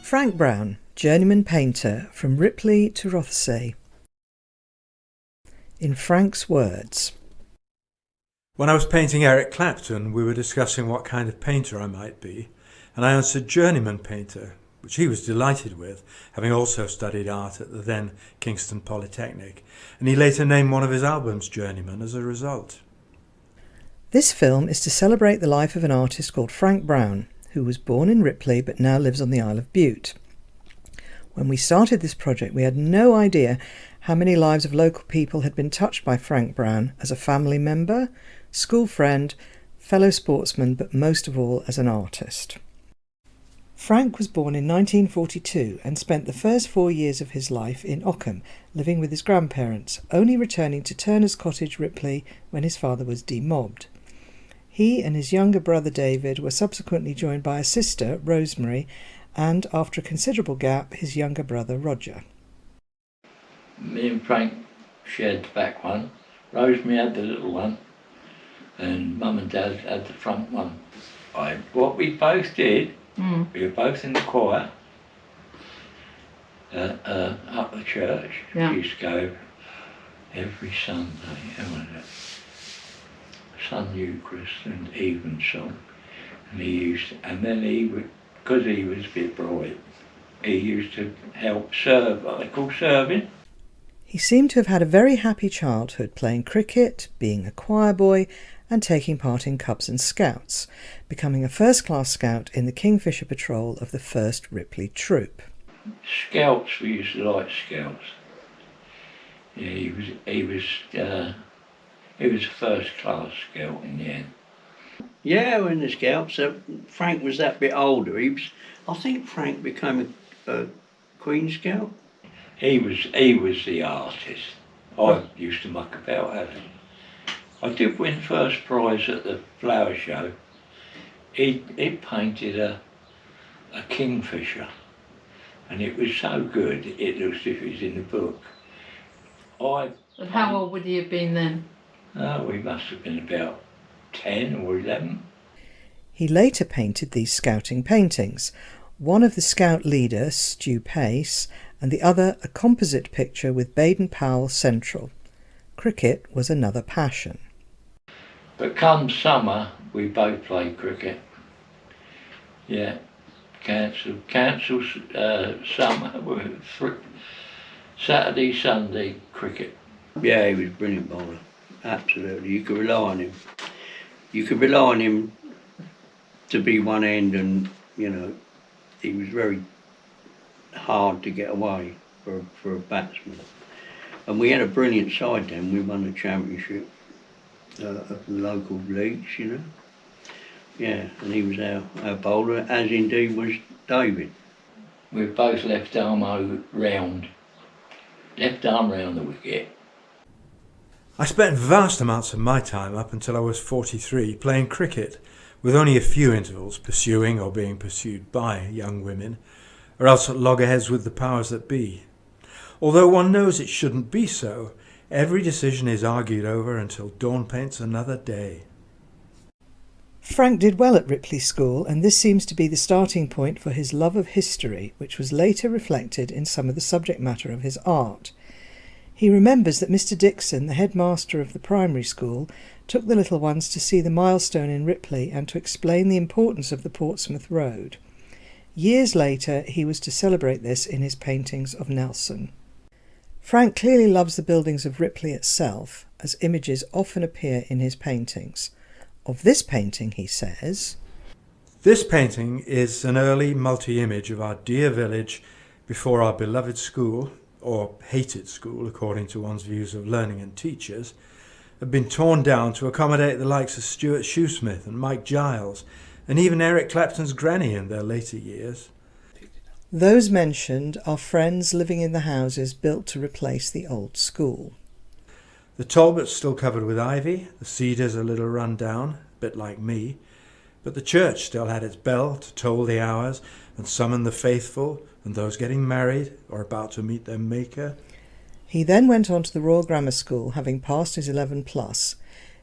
Frank Brown, journeyman painter from Ripley to Rothesay. In Frank's words. When I was painting Eric Clapton, we were discussing what kind of painter I might be, and I answered journeyman painter, which he was delighted with, having also studied art at the then Kingston Polytechnic, and he later named one of his albums Journeyman as a result. This film is to celebrate the life of an artist called Frank Brown, who was born in Ripley but now lives on the Isle of Bute. When we started this project, we had no idea how many lives of local people had been touched by Frank Brown as a family member, school friend, fellow sportsman, but most of all as an artist. Frank was born in 1942 and spent the first 4 years of his life in Ockham, living with his grandparents, only returning to Turner's Cottage, Ripley, when his father was demobbed. He and his younger brother David were subsequently joined by a sister, Rosemary, and, after a considerable gap, his younger brother Roger. Me and Frank shared the back one, Rosemary had the little one, and Mum and Dad had the front one. What we both did, we were both in the choir up the church. Yeah. We used to go every Sunday, Sunday Eucharist and Evensong, and then he would, because he was a bit bright, he used to help serve, what they call serving. He seemed to have had a very happy childhood, playing cricket, being a choir boy, and taking part in Cubs and Scouts, becoming a first-class scout in the Kingfisher Patrol of the 1st Ripley Troop. Scouts, we used to like Scouts. Yeah, he was a first-class scout in the end. Yeah, in the Scouts. Frank was that bit older. I think Frank became a Queen Scout. He was the artist. I used to muck about at him. I did win first prize at the flower show. He painted a kingfisher, and it was so good it looks as if it was in the book. But how old would you have been then? We must have been about 10 or 11. He later painted these scouting paintings, one of the scout leader, Stu Pace, and the other a composite picture with Baden-Powell central. Cricket was another passion. But come summer, we both played cricket. Yeah, cancel summer, Saturday, Sunday cricket. Yeah, he was a brilliant bowler. Absolutely. You could rely on him. You could rely on him to be one end, and, he was very hard to get away for a batsman. And we had a brilliant side then. We won the championship of the local leagues, Yeah, and he was our bowler, as indeed was David. We were both left arm round the wicket. I spent vast amounts of my time up until I was 43 playing cricket, with only a few intervals pursuing or being pursued by young women, or else at loggerheads with the powers that be. Although one knows it shouldn't be so, every decision is argued over until dawn paints another day. Frank did well at Ripley School, and this seems to be the starting point for his love of history, which was later reflected in some of the subject matter of his art. He remembers that Mr. Dixon, the headmaster of the primary school, took the little ones to see the milestone in Ripley and to explain the importance of the Portsmouth Road. Years later, he was to celebrate this in his paintings of Nelson. Frank clearly loves the buildings of Ripley itself, as images often appear in his paintings. Of this painting, he says, This painting is an early multi-image of our dear village before our beloved school, or hated school according to one's views of learning and teachers, had been torn down to accommodate the likes of Stuart Shoesmith and Mike Giles, and even Eric Clapton's granny in their later years. Those mentioned are friends living in the houses built to replace the old school. The Talbots still covered with ivy, the cedars a little run down, a bit like me, but the church still had its bell to toll the hours and summon the faithful and those getting married or about to meet their Maker. He then went on to the Royal Grammar School, having passed his 11+.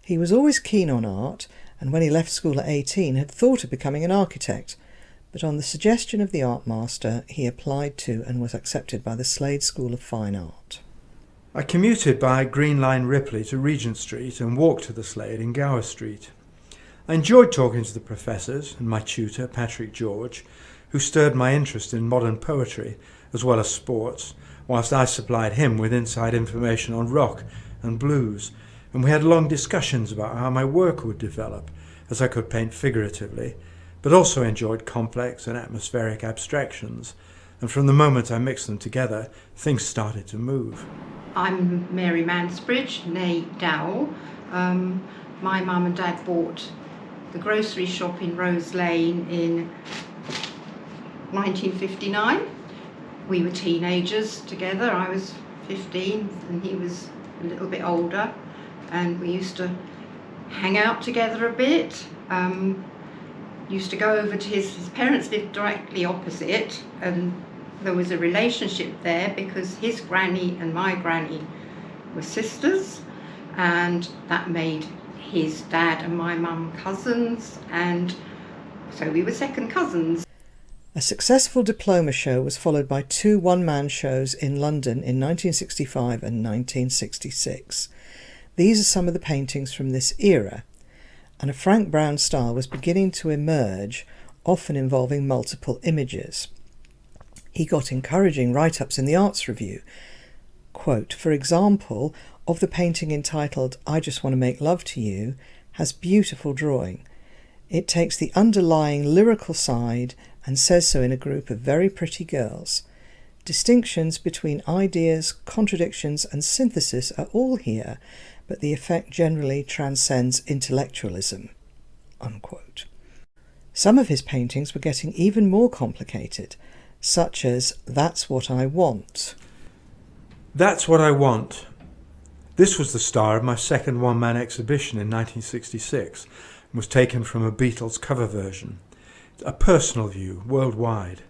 He was always keen on art, and when he left school at 18 had thought of becoming an architect, but on the suggestion of the art master, he applied to and was accepted by the Slade School of Fine Art. I commuted by Green Line Ripley to Regent Street and walked to the Slade in Gower Street. I enjoyed talking to the professors and my tutor, Patrick George, who stirred my interest in modern poetry as well as sports, whilst I supplied him with inside information on rock and blues, and we had long discussions about how my work would develop, as I could paint figuratively, but also enjoyed complex and atmospheric abstractions, and from the moment I mixed them together, things started to move. I'm Mary Mansbridge, née Dowell. My mum and dad bought the grocery shop in Rose Lane in 1959. We were teenagers together. I was 15 and he was a little bit older, and we used to hang out together a bit. Used to go over to his parents lived directly opposite, and there was a relationship there because his granny and my granny were sisters, and that made his dad and my mum cousins, and so we were second cousins. A successful diploma show was followed by 2 one-man shows in London in 1965 and 1966. These are some of the paintings from this era, and a Frank Brown style was beginning to emerge, often involving multiple images. He got encouraging write-ups in the Arts Review. Quote, for example, of the painting entitled I Just Want to Make Love to You, has beautiful drawing. It takes the underlying lyrical side and says so in a group of very pretty girls. Distinctions between ideas, contradictions and synthesis are all here, but the effect generally transcends intellectualism. Unquote. Some of his paintings were getting even more complicated, such as That's What I Want. That's What I Want. This was the star of my second one-man exhibition in 1966 and was taken from a Beatles cover version. A personal view worldwide.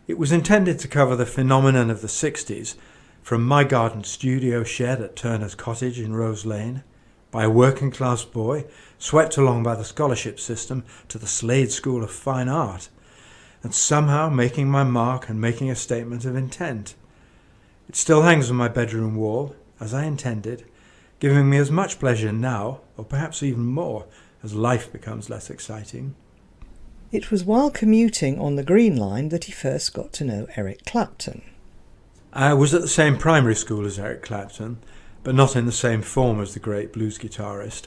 It was intended to cover the phenomenon of the 60s, from my garden studio shed at Turner's Cottage in Rose Lane, by a working class boy swept along by the scholarship system to the Slade School of Fine Art, and somehow making my mark and making a statement of intent. It still hangs on my bedroom wall, as I intended, giving me as much pleasure now, or perhaps even more, as life becomes less exciting. It was while commuting on the Green Line that he first got to know Eric Clapton. I was at the same primary school as Eric Clapton, but not in the same form as the great blues guitarist.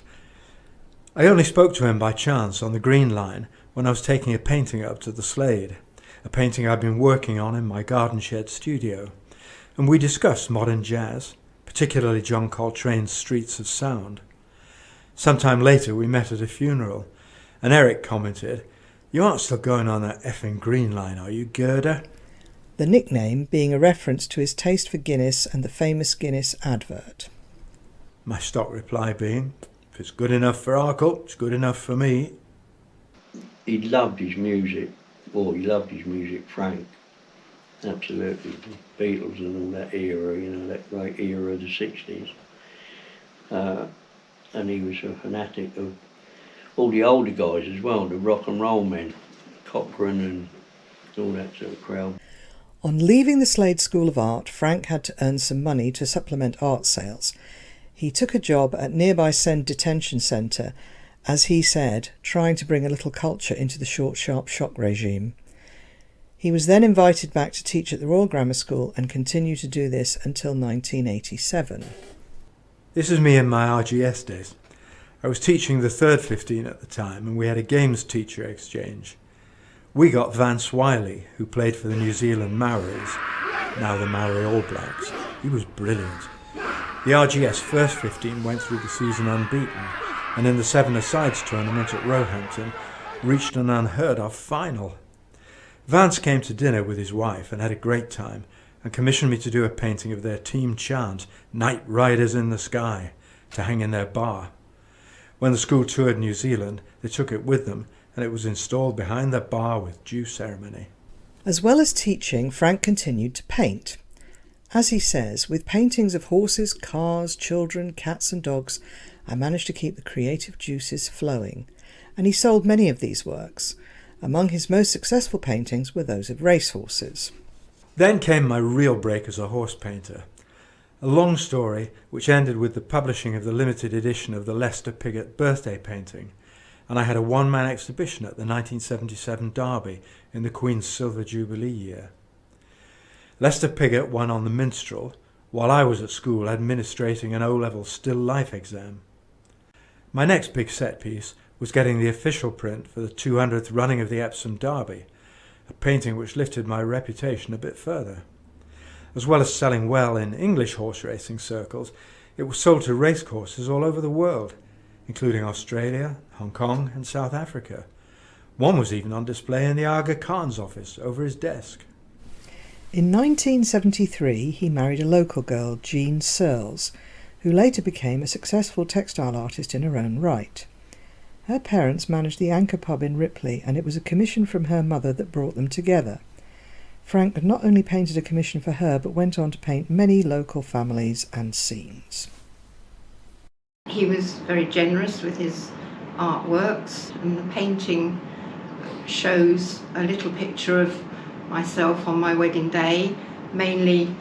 I only spoke to him by chance on the Green Line when I was taking a painting up to the Slade, a painting I'd been working on in my garden shed studio, and we discussed modern jazz, particularly John Coltrane's Streets of Sound. Sometime later we met at a funeral, and Eric commented, "You aren't still going on that effing Green Line, are you, Gerda?" The nickname being a reference to his taste for Guinness and the famous Guinness advert. My stock reply being, "If it's good enough for Arkle, it's good enough for me." He loved his music, he loved his music, Frank. Absolutely. The Beatles and all that era, that great era of the 60s. And he was a fanatic of all the older guys as well, the rock and roll men, Cochran and all that sort of crowd. On leaving the Slade School of Art, Frank had to earn some money to supplement art sales. He took a job at nearby Send Detention Centre, as he said, trying to bring a little culture into the short, sharp shock regime. He was then invited back to teach at the Royal Grammar School and continued to do this until 1987. This is me in my RGS days. I was teaching the third 15 at the time, and we had a games teacher exchange. We got Vance Wiley, who played for the New Zealand Maoris, now the Maori All Blacks. He was brilliant. The RGS first 15 went through the season unbeaten, and in the 7-a-sides tournament at Roehampton, reached an unheard-of final. Vance came to dinner with his wife and had a great time, and commissioned me to do a painting of their team chant, "Night Riders in the Sky," to hang in their bar. When the school toured New Zealand, they took it with them, and it was installed behind their bar with due ceremony. As well as teaching, Frank continued to paint. As he says, with paintings of horses, cars, children, cats and dogs, I managed to keep the creative juices flowing, and he sold many of these works. Among his most successful paintings were those of racehorses. Then came my real break as a horse painter. A long story which ended with the publishing of the limited edition of the Lester Piggott birthday painting, and I had a one-man exhibition at the 1977 Derby in the Queen's Silver Jubilee year. Lester Piggott won on the Minstrel, while I was at school administrating an O-level still life exam. My next big set piece was getting the official print for the 200th running of the Epsom Derby, a painting which lifted my reputation a bit further. As well as selling well in English horse racing circles, it was sold to racecourses all over the world, including Australia, Hong Kong and South Africa. One was even on display in the Aga Khan's office over his desk. In 1973 he married a local girl, Jean Searles, who later became a successful textile artist in her own right. Her parents managed the Anchor pub in Ripley, and it was a commission from her mother that brought them together. Frank not only painted a commission for her, but went on to paint many local families and scenes. He was very generous with his artworks, and the painting shows a little picture of myself on my wedding day. Mainly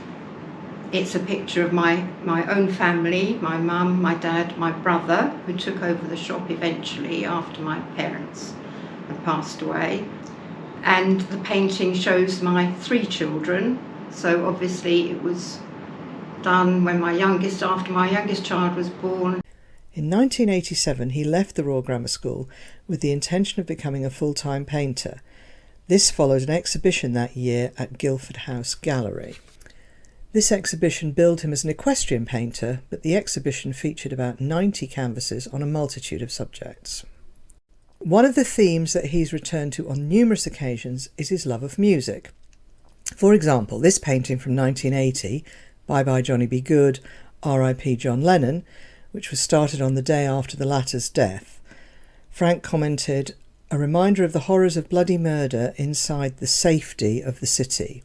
it's a picture of my own family, my mum, my dad, my brother, who took over the shop eventually after my parents had passed away. And the painting shows my 3 children, so obviously it was done after my youngest child was born. In 1987 he left the Royal Grammar School with the intention of becoming a full-time painter. This followed an exhibition that year at Guildford House Gallery. This exhibition billed him as an equestrian painter, but the exhibition featured about 90 canvases on a multitude of subjects. One of the themes that he's returned to on numerous occasions is his love of music. For example, this painting from 1980, Bye Bye Johnny Be Good, R.I.P. John Lennon, which was started on the day after the latter's death. Frank commented, "A reminder of the horrors of bloody murder inside the safety of the city.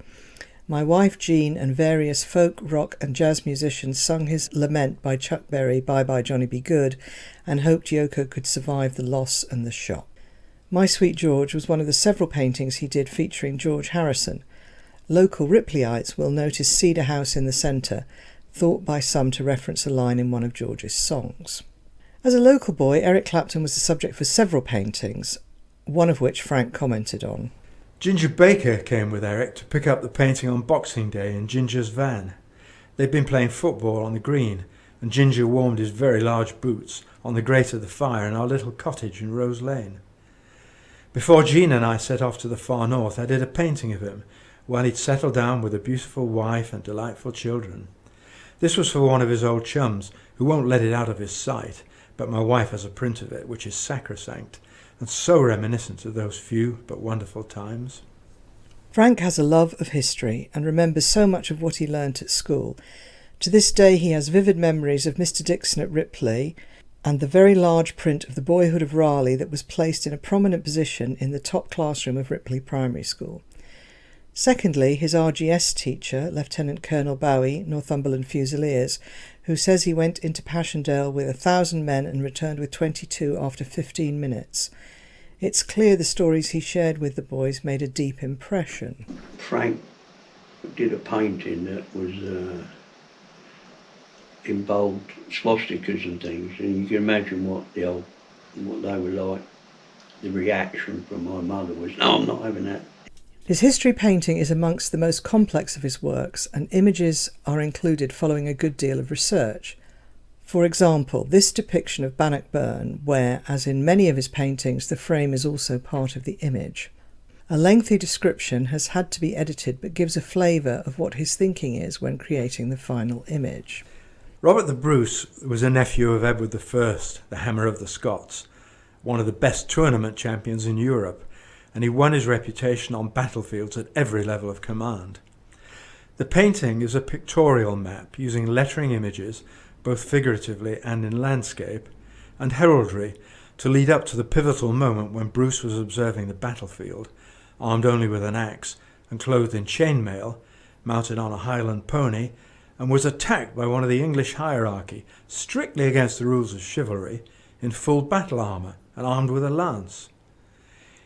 My wife Jean and various folk, rock and jazz musicians sung his lament by Chuck Berry, Bye Bye Johnny Be Good, and hoped Yoko could survive the loss and the shock." My Sweet George was one of the several paintings he did featuring George Harrison. Local Ripleyites will notice Cedar House in the centre, thought by some to reference a line in one of George's songs. As a local boy, Eric Clapton was the subject for several paintings, one of which Frank commented on. Ginger Baker came with Eric to pick up the painting on Boxing Day in Ginger's van. They'd been playing football on the green, and Ginger warmed his very large boots on the grate of the fire in our little cottage in Rose Lane. Before Jean and I set off to the far north, I did a painting of him, while he'd settled down with a beautiful wife and delightful children. This was for one of his old chums, who won't let it out of his sight, but my wife has a print of it, which is sacrosanct, and so reminiscent of those few but wonderful times. Frank has a love of history and remembers so much of what he learnt at school. To this day he has vivid memories of Mr. Dixon at Ripley and the very large print of the boyhood of Raleigh that was placed in a prominent position in the top classroom of Ripley Primary School. Secondly, his RGS teacher, Lieutenant Colonel Bowie, Northumberland Fusiliers, who says he went into Passchendaele with 1,000 men and returned with 22 after 15 minutes. It's clear the stories he shared with the boys made a deep impression. Frank did a painting that was involved swastikas and things, and you can imagine what they were like. The reaction from my mother was, "No, I'm not having that." His history painting is amongst the most complex of his works, and images are included following a good deal of research. For example, this depiction of Bannockburn, where, as in many of his paintings, the frame is also part of the image. A lengthy description has had to be edited, but gives a flavour of what his thinking is when creating the final image. Robert the Bruce was a nephew of Edward I, the Hammer of the Scots, one of the best tournament champions in Europe, and he won his reputation on battlefields at every level of command. The painting is a pictorial map using lettering images, both figuratively and in landscape, and heraldry to lead up to the pivotal moment when Bruce was observing the battlefield, armed only with an axe and clothed in chainmail, mounted on a Highland pony, and was attacked by one of the English hierarchy, strictly against the rules of chivalry, in full battle armour and armed with a lance.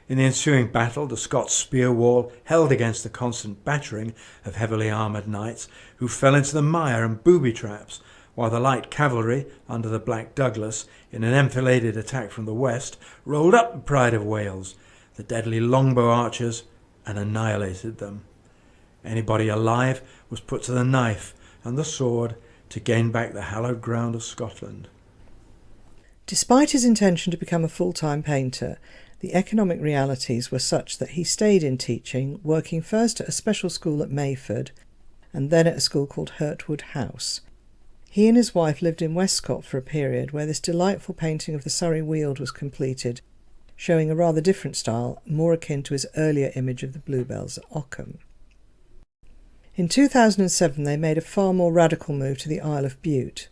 In the ensuing battle, the Scots spear wall held against the constant battering of heavily armoured knights who fell into the mire and booby traps, while the light cavalry, under the Black Douglas, in an enfiladed attack from the west, rolled up the Pride of Wales, the deadly longbow archers, and annihilated them. Anybody alive was put to the knife and the sword to gain back the hallowed ground of Scotland. Despite his intention to become a full-time painter, the economic realities were such that he stayed in teaching, working first at a special school at Mayford and then at a school called Hurtwood House. He and his wife lived in Westcott for a period where this delightful painting of the Surrey Weald was completed, showing a rather different style, more akin to his earlier image of the bluebells at Ockham. In 2007 they made a far more radical move to the Isle of Bute.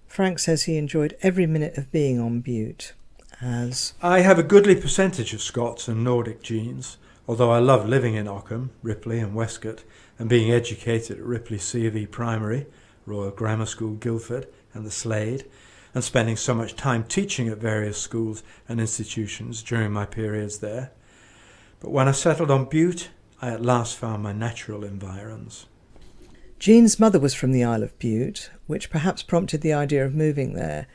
Frank says he enjoyed every minute of being on Bute, as I have a goodly percentage of Scots and Nordic genes, although I love living in Ockham, Ripley and Westcott, and being educated at Ripley C.V. Primary, Royal Grammar School Guildford and the Slade, and spending so much time teaching at various schools and institutions during my periods there. But when I settled on Bute, I at last found my natural environs. Jean's mother was from the Isle of Bute, which perhaps prompted the idea of moving there.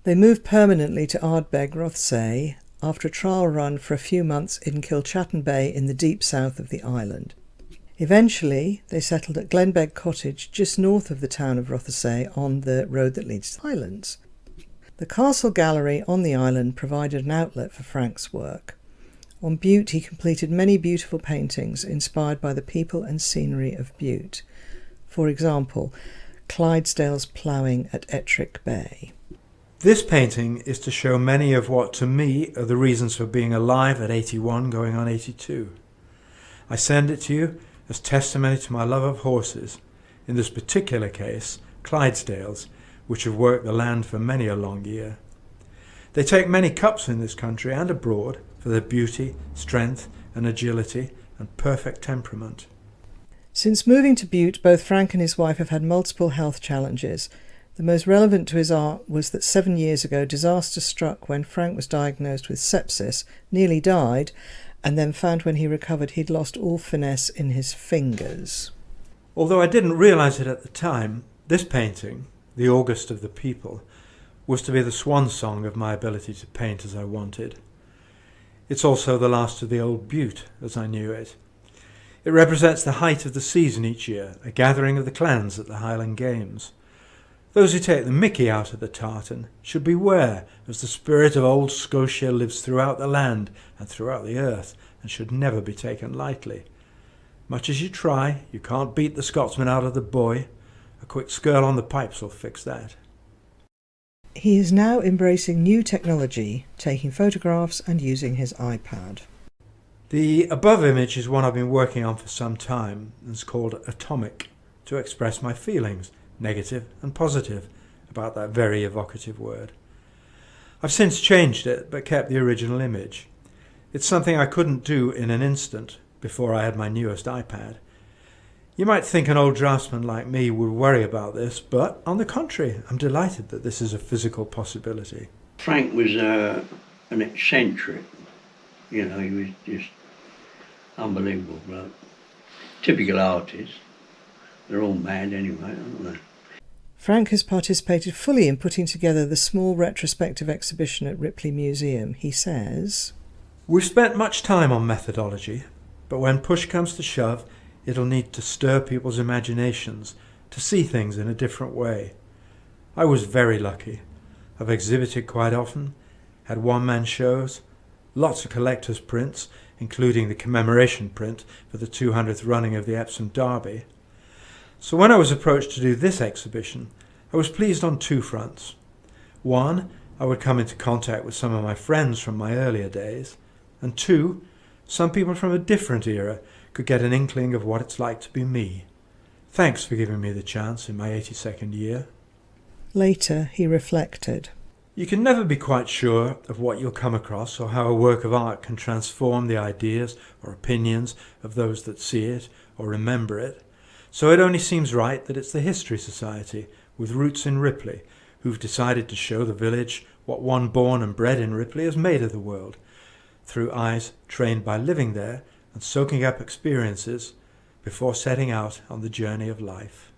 They moved permanently to Ardbeg, Rothesay, after a trial run for a few months in Kilchatton Bay in the deep south of the island. Eventually, they settled at Glenbeg Cottage, just north of the town of Rothesay, on the road that leads to the islands. The castle gallery on the island provided an outlet for Frank's work. On Bute, he completed many beautiful paintings inspired by the people and scenery of Bute. For example, Clydesdale's ploughing at Ettrick Bay. This painting is to show many of what, to me, are the reasons for being alive at 81 going on 82. I send it to you as testimony to my love of horses, in this particular case, Clydesdales, which have worked the land for many a long year. They take many cups in this country and abroad for their beauty, strength and agility and perfect temperament. Since moving to Bute, both Frank and his wife have had multiple health challenges. The most relevant to his art was that 7 years ago disaster struck when Frank was diagnosed with sepsis, nearly died, and then found when he recovered he'd lost all finesse in his fingers. Although I didn't realise it at the time, this painting, The August of the People, was to be the swan song of my ability to paint as I wanted. It's also the last of the old Bute, as I knew it. It represents the height of the season each year, a gathering of the clans at the Highland Games. Those who take the mickey out of the tartan should beware, as the spirit of old Scotia lives throughout the land and throughout the earth, and should never be taken lightly. Much as you try, you can't beat the Scotsman out of the boy. A quick skirl on the pipes will fix that. He is now embracing new technology, taking photographs and using his iPad. The above image is one I've been working on for some time and is called Atomic, to express my feelings, negative and positive, about that very evocative word. I've since changed it but kept the original image. It's something I couldn't do in an instant before I had my newest iPad. You might think an old draftsman like me would worry about this, but on the contrary, I'm delighted that this is a physical possibility. Frank was an eccentric. He was just unbelievable bloke. Typical artist. They're all mad anyway, aren't they? Frank has participated fully in putting together the small retrospective exhibition at Ripley Museum. He says, We've spent much time on methodology, but when push comes to shove, it'll need to stir people's imaginations to see things in a different way. I was very lucky. I've exhibited quite often, had one-man shows, lots of collector's prints, including the commemoration print for the 200th running of the Epsom Derby. So when I was approached to do this exhibition, I was pleased on two fronts. One, I would come into contact with some of my friends from my earlier days, and two, some people from a different era could get an inkling of what it's like to be me. Thanks for giving me the chance in my 82nd year. Later, he reflected. You can never be quite sure of what you'll come across or how a work of art can transform the ideas or opinions of those that see it or remember it. So it only seems right that it's the History Society, with roots in Ripley, who've decided to show the village what one born and bred in Ripley has made of the world. through eyes trained by living there and soaking up experiences before setting out on the journey of life.